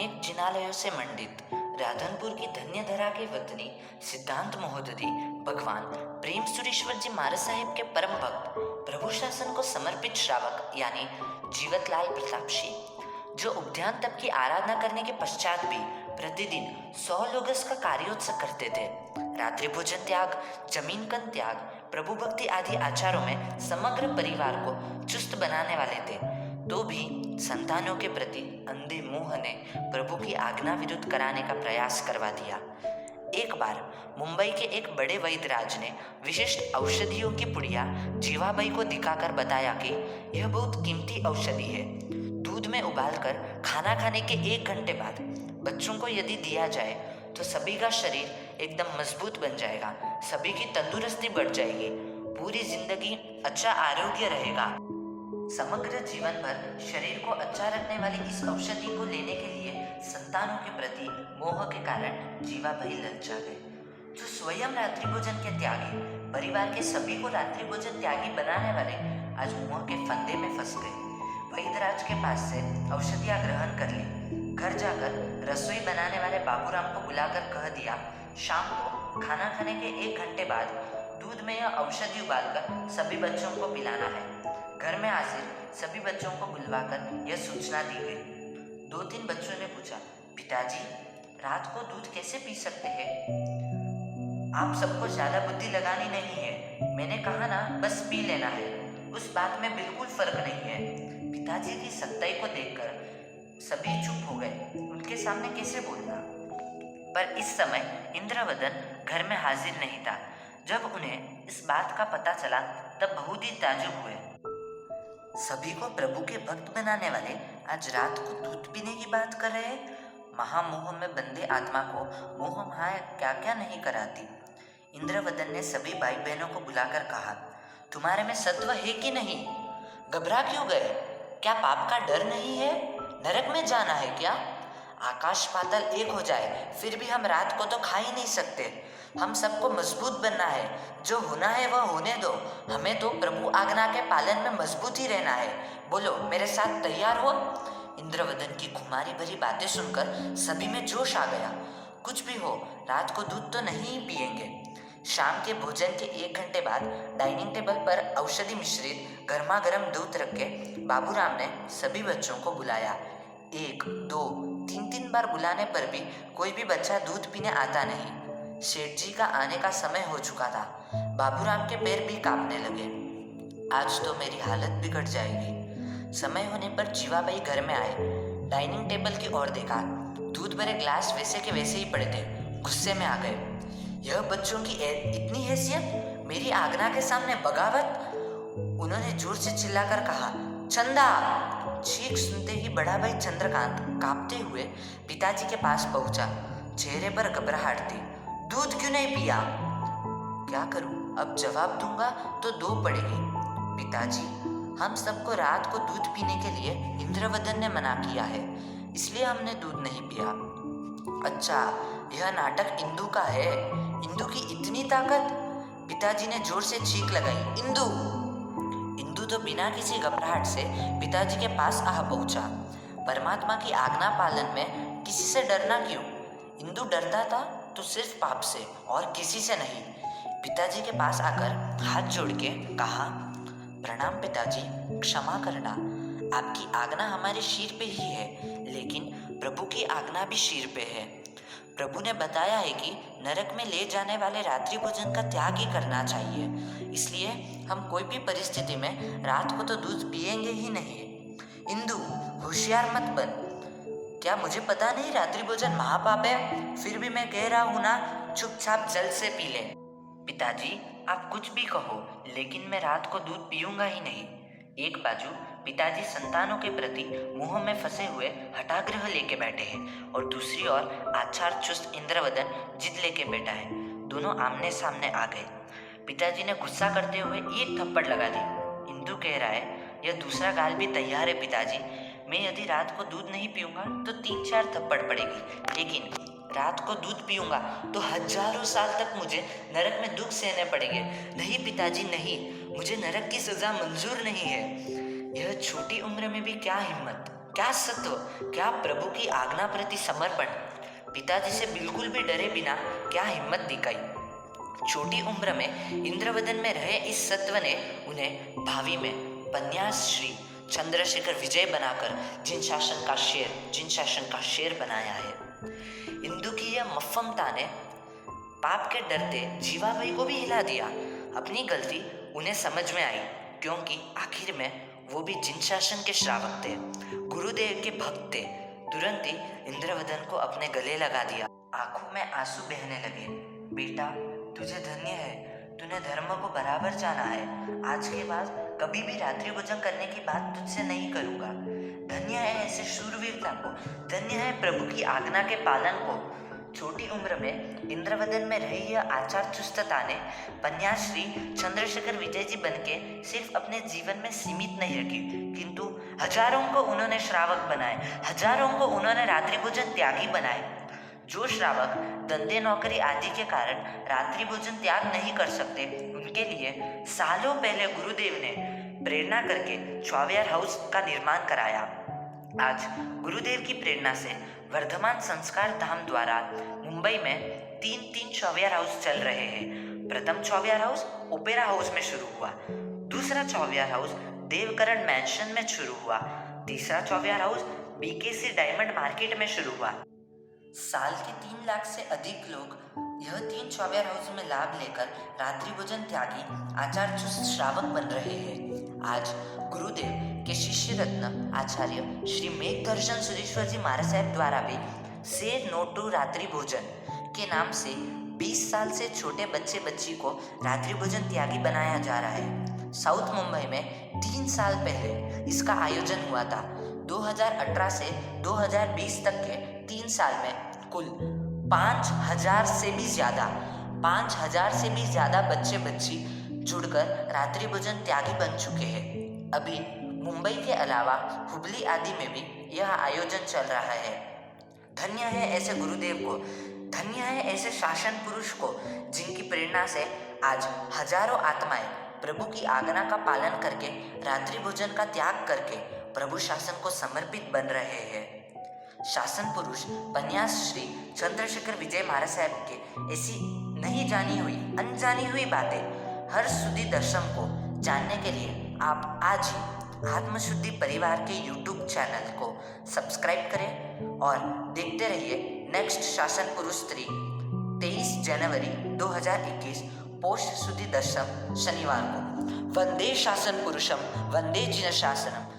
अनेक जिनालयों से मंडित राधनपुर की धन्यधरा के वतनी सिद्धांत महोदधी भगवान प्रेम सुरेश्वर जी महाराज साहिब के परम भक्त प्रभु शासन को समर्पित श्रावक यानी जीवतलाल प्रतापशी, जो उद्यान तप की आराधना करने के पश्चात भी प्रतिदिन 100 लोगस का कार्योत्सव करते थे। रात्रि भोजन त्याग, जमीन कन त्याग, प्रभु भक्ति आदि आचारों में समग्र परिवार को चुस्त बनाने वाले थे, तो भी संतानों के प्रति अंधे मोह ने प्रभु की आज्ञा विरुद्ध कराने का प्रयास करवा दिया। एक बार मुंबई के एक बड़े वैद्यराज ने विशिष्ट औषधियों की पुड़िया जीवाबाई को दिखाकर बताया कि यह बहुत कीमती औषधि है। दूध में उबालकर खाना खाने के 1 घंटे बाद बच्चों को यदि दिया जाए तो सभी का शरीर एकदम मजबूत बन जाएगा, सभी की तंदुरुस्ती बढ़ जाएगी, पूरी जिंदगी अच्छा आरोग्य रहेगा। समग्र जीवन भर शरीर को अच्छा रखने वाली इस औषधि को लेने के लिए संतानों के प्रति मोह के कारण जीवाबाई ललचा गए, जो स्वयं रात्रि भोजन के त्यागी, परिवार के सभी को रात्रि भोजन त्यागी बनाने वाले आज मोह के फंदे में फंस गए। वैद्यराज के पास से औषधियाँ ग्रहण कर ली। घर जाकर रसोई बनाने वाले बाबूराम को बुलाकर कह दिया, शाम को खाना खाने के 1 घंटे बाद दूध में यह औषधि उबालकर सभी बच्चों को पिलाना है। घर में हाजिर सभी बच्चों को बुलवाकर यह सूचना दी गई। 2-3 बच्चों ने पूछा, पिताजी रात को दूध कैसे पी सकते हैं? आप सबको ज्यादा बुद्धि लगानी नहीं है, मैंने कहा ना, बस पी लेना है, उस बात में बिल्कुल फर्क नहीं है। पिताजी की सख्ताई को देखकर सभी चुप हो गए, उनके सामने कैसे बोलना। पर इस समय इंद्रवदन घर में हाजिर नहीं था। जब उन्हें इस बात का पता चला तब बहुत ही ताज्जुब हुए। सभी को प्रभु के भक्त बनाने वाले आज रात को दूध पीने की बात कर रहे हैं। महामोह में बंधे आत्मा को मोह माया क्या क्या नहीं कराती। इंद्रवदन ने सभी भाई बहनों को बुलाकर कहा, तुम्हारे में सत्व है कि नहीं? घबरा क्यों गए? क्या पाप का डर नहीं है? नरक में जाना है क्या? आकाश पाताल एक हो जाए फिर भी हम रात को तो खा ही नहीं सकते। हम सबको मजबूत बनना है, जो होना है वह होने दो, हमें तो प्रभु आज्ञा के पालन में मजबूत ही रहना है। बोलो, मेरे साथ तैयार हो? इंद्रवदन की खुमारी भरी बातें सुनकर सभी में जोश आ गया। कुछ भी हो, रात को दूध तो नहीं पिएंगे। शाम के भोजन के 1 घंटे बाद डाइनिंग टेबल पर औषधि मिश्रित गर्मा गर्म दूध रख के बाबूराम ने सभी बच्चों को बुलाया। 1, 2, 3 बार बुलाने पर भी कोई भी बच्चा दूध पीने आता नहीं। सेठ जी का आने का समय हो चुका था। बाबूराम के पैर भी कांपने लगे। आज तो मेरी हालत बिगड़ जाएगी। समय होने पर जीवाबाई घर में आए। डाइनिंग टेबल की ओर देखा, दूध भरे ग्लास वैसे के वैसे ही पड़े थे। गुस्से में आ गए। यह बच्चों की इतनी हैसियत, मेरी आज्ञा के सामने बगावत। उन्होंने जोर से चिल्लाकर कहा, चंदा। चीख सुनते ही बड़ा भाई चंद्रकांत कांपते हुए पिताजी के पास पहुंचा। चेहरे पर घबराहट थी। दूध क्यों नहीं पिया? क्या करूं, अब जवाब दूंगा तो 2 पड़ेगी। पिताजी, हम सबको रात को दूध पीने के लिए इंद्रवदन ने मना किया है, इसलिए हमने दूध नहीं पिया। अच्छा, यह नाटक इंदु का है। इंदु की इतनी ताकत? पिताजी ने जोर से चीख लगाई, इंदु। इंदु तो बिना किसी घबराहट से पिताजी के पास आ पहुंचा। परमात्मा की आज्ञा पालन में किसी से डरना क्यों? इंदु डरता था तो सिर्फ पाप से और किसी से नहीं। पिताजी के पास आकर हाथ जोड़ के कहा, प्रणाम पिताजी, क्षमा करना। आपकी आज्ञा हमारे शीर पे ही है, लेकिन प्रभु की आज्ञा भी शीर पे है। प्रभु ने बताया है कि नरक में ले जाने वाले रात्रि भोजन का त्याग ही करना चाहिए, इसलिए हम कोई भी परिस्थिति में रात को तो दूध पिएंगे ही नहीं। इंदु, होशियार मत बन। क्या मुझे पता नहीं रात्रि भोजन महापाप है? फिर भी मैं कह रहा हूँ ना, चुपचाप जल्द से पी ले। पिताजी, आप कुछ भी कहो, लेकिन मैं रात को दूध पीऊंगा ही नहीं। एक बाजू पिताजी संतानों के प्रति मोह में फंसे हुए हठाग्रह लेके बैठे हैं और दूसरी ओर आचार चुस्त इंद्रवदन जिद लेके बैठा है। दोनों आमने सामने आ गए। पिताजी ने गुस्सा करते हुए 1 थप्पड़ लगा दी। इंदु कह रहा है, यह दूसरा गाल भी तैयार है पिताजी। मैं यदि रात को दूध नहीं पीऊंगा तो 3-4 थप्पड़ पड़ेगी, लेकिन रात को दूध पीऊंगा तो हजारों साल तक मुझे नरक में दुख सहने पड़ेंगे। नहीं पिताजी नहीं, मुझे नरक की सजा मंजूर नहीं है। यह छोटी उम्र में भी क्या हिम्मत। क्या सत्व, क्या प्रभु की आज्ञा प्रति समर्पण। पिताजी से बिल्कुल भी डरे बिना क्या हिम्मत दिखाई। छोटी उम्र में इंद्रवदन में रहे इस सत्व ने उन्हें भावी में पन्यास श्री चंद्रशेखर विजय बनाकर जिन शासन का शेर बनाया है। इंदु की यह मफ्फमता ने पाप के डरते जीवाबाई को भी हिला दिया। अपनी गलती उन्हें समझ में आई, क्योंकि आखिर में वो भी जिन शासन के श्रावक थे, गुरुदेव के भक्त थे। तुरंत ही इंद्रवदन को अपने गले लगा दिया। आंखों में आंसू बहने लगे। बेटा, तुझे धन्य है, तूने धर्म को बराबर जाना है। आज के बाद कभी भी रात्रि भोजन करने की बात तुझसे नहीं करूँगा। धन्य है ऐसे शूरवीरता को, धन्य है प्रभु की आज्ञा के पालन को। छोटी उम्र में इंद्रवदन में रही यह आचार चुस्तता ने पन्याश्री चंद्रशेखर विजय जी बनके सिर्फ अपने जीवन में सीमित नहीं रखी, किंतु हजारों को उन्होंने श्रावक बनाए, हजारों को उन्होंने रात्रि भोजन त्यागी बनाए। जो श्रावक धंधे नौकरी आदि के कारण रात्रि भोजन त्याग नहीं कर सकते, उनके लिए सालों पहले गुरुदेव ने प्रेरणा करके चौवियार हाउस का निर्माण कराया। आज गुरुदेव की प्रेरणा से वर्धमान संस्कार धाम द्वारा मुंबई में तीन चौवियार हाउस चल रहे हैं। प्रथम चौवियार हाउस ओपेरा हाउस में शुरू हुआ, दूसरा चौवियार हाउस देवकरण मैंशन में शुरू हुआ, तीसरा चौवियार हाउस बीकेसी डायमंड मार्केट में शुरू हुआ। साल के 3 लाख से अधिक लोग यह 3 चौवियार हाउस में लाभ लेकर रात्रि भोजन त्यागी आचार चुस्त श्रावक बन रहे हैं। आज गुरुदेव के शिष्य रत्न आचार्य श्री मेघदर्शन सुरेश्वर जी महाराज साहब द्वारा भी से नो टू रात्रि भोजन के नाम से 20 साल से छोटे बच्चे बच्ची को रात्रि भोजन त्यागी बनाया जा रहा है। साउथ मुंबई में 3 साल पहले इसका आयोजन हुआ था। 2018 से 2020 तक के 3 साल में कुल 5,000 से भी ज़्यादा बच्चे बच्ची जुड़कर रात्रि भोजन त्यागी बन चुके हैं। अभी मुंबई के अलावा हुबली आदि में भी यह आयोजन चल रहा है। धन्य है ऐसे गुरुदेव को, धन्य है ऐसे शासन पुरुष को, जिनकी प्रेरणा से आज हजारों आत्माएं प्रभु की आज्ञा का पालन करके रात्रि भोजन का त्याग करके प्रभु शासन को समर्पित बन रहे हैं। शासन पुरुष पन्यास श्री चंद्रशेखर विजय महाराज साहब के ऐसी नहीं जानी हुई अनजानी हुई बातें हर सुधी दर्शन को जानने के लिए आप आज ही आत्मशुद्धि परिवार के YouTube चैनल को सब्सक्राइब करें और देखते रहिए नेक्स्ट शासन पुरुष 3 23 जनवरी 2021 पोस्ट सुधी दर्शन शनिवार को। वंदे शासन पुरुषम वंदे जिन शासनम।